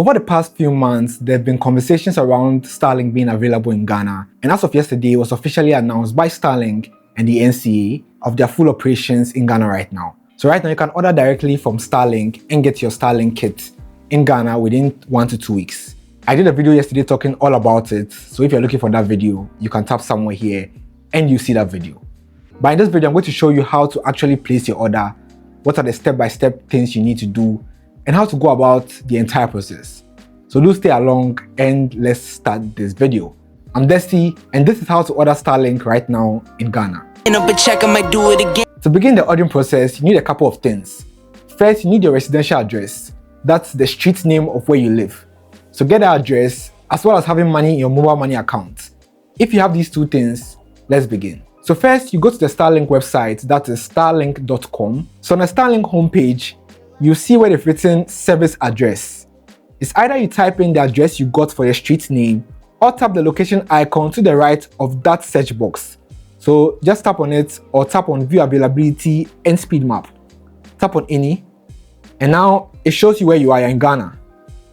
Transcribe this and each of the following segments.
Over the past few months, there have been conversations around Starlink being available in Ghana, and as of yesterday, it was officially announced by Starlink and the NCA of their full operations in Ghana right now. So right now, you can order directly from Starlink and get your Starlink kit in Ghana within 1 to 2 weeks. I did a video yesterday talking all about it, so if you're looking for that video, you can tap somewhere here and you see that video. But in this video, I'm going to show you how to actually place your order, what are the step-by-step things you need to do, and how to go about the entire process. So do stay along and let's start this video. I'm Dessy, and this is how to order Starlink right now in Ghana. To begin the ordering process, you need a couple of things. First, you need your residential address. That's the street name of where you live. So get that address, as well as having money in your mobile money account. If you have these two things, let's begin. So first, you go to the Starlink website, that is starlink.com. So on the Starlink homepage, you see where they've written service address. It's either you type in the address you got for your street name or tap the location icon to the right of that search box. So just tap on it or tap on view availability and speed map. Tap on any, and now it shows you where you are in Ghana.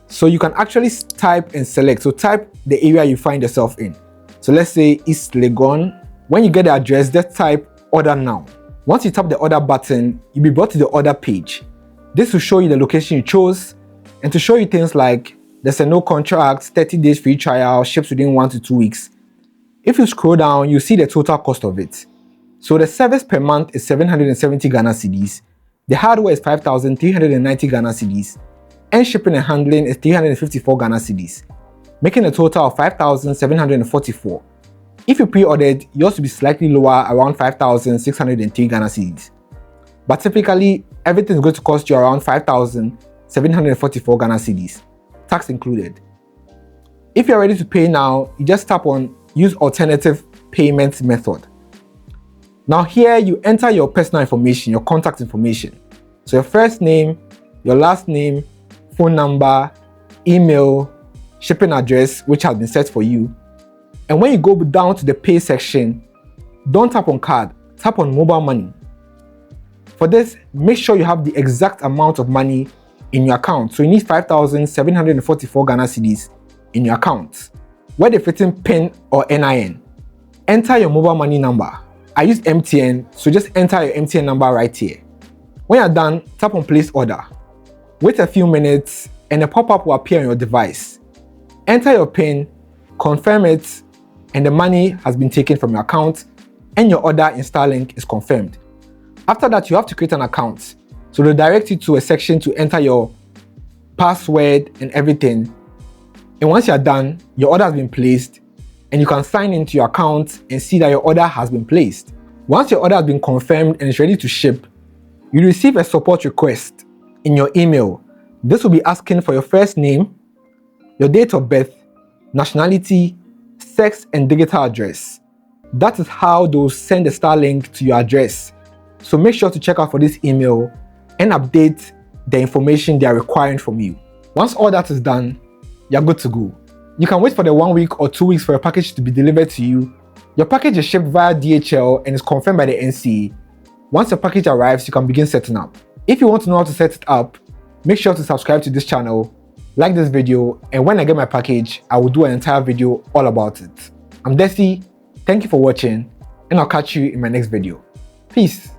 So you can actually type and select. So type the area you find yourself in. So let's say East Legon. When you get the address, just type order now. Once you tap the order button, you'll be brought to the order page. This will show you the location you chose and to show you things like there's a no contract, 30 days free trial, ships within 1 to 2 weeks. If you scroll down, you see the total cost of it. So the service per month is 770 Ghana cedis. The hardware is 5,390 Ghana cedis. And shipping and handling is 354 Ghana cedis, making a total of 5,744. If you pre-ordered, yours will be slightly lower, around 5,603 Ghana cedis. But typically, everything is going to cost you around 5,744 Ghana cedis, tax included. If you're ready to pay now, you just tap on use alternative payment method. Now here, you enter your personal information, your contact information. So your first name, your last name, phone number, email, shipping address, which has been set for you. And when you go down to the pay section, don't tap on card, tap on mobile money. For this, make sure you have the exact amount of money in your account. So you need 5,744 Ghana cedis in your account. Where they've written PIN or NIN, enter your mobile money number. I use MTN, so just enter your MTN number right here. When you're done, tap on place order. Wait a few minutes and a pop-up will appear on your device. Enter your PIN, confirm it, and the money has been taken from your account and your order in Starlink is confirmed. After that, you have to create an account. So they'll direct you to a section to enter your password and everything. And once you're done, your order has been placed and you can sign into your account and see that your order has been placed. Once your order has been confirmed and is ready to ship, you receive a support request in your email. This will be asking for your first name, your date of birth, nationality, sex, and digital address. That is how they'll send the Starlink to your address. So make sure to check out for this email and update the information they are requiring from you. Once all that is done, you're good to go. You can wait for the 1 week or 2 weeks for your package to be delivered to you. Your package is shipped via DHL and is confirmed by the NCA. Once your package arrives, you can begin setting up. If you want to know how to set it up, make sure to subscribe to this channel, like this video, and when I get my package, I will do an entire video all about it. I'm Dessy, thank you for watching, and I'll catch you in my next video. Peace.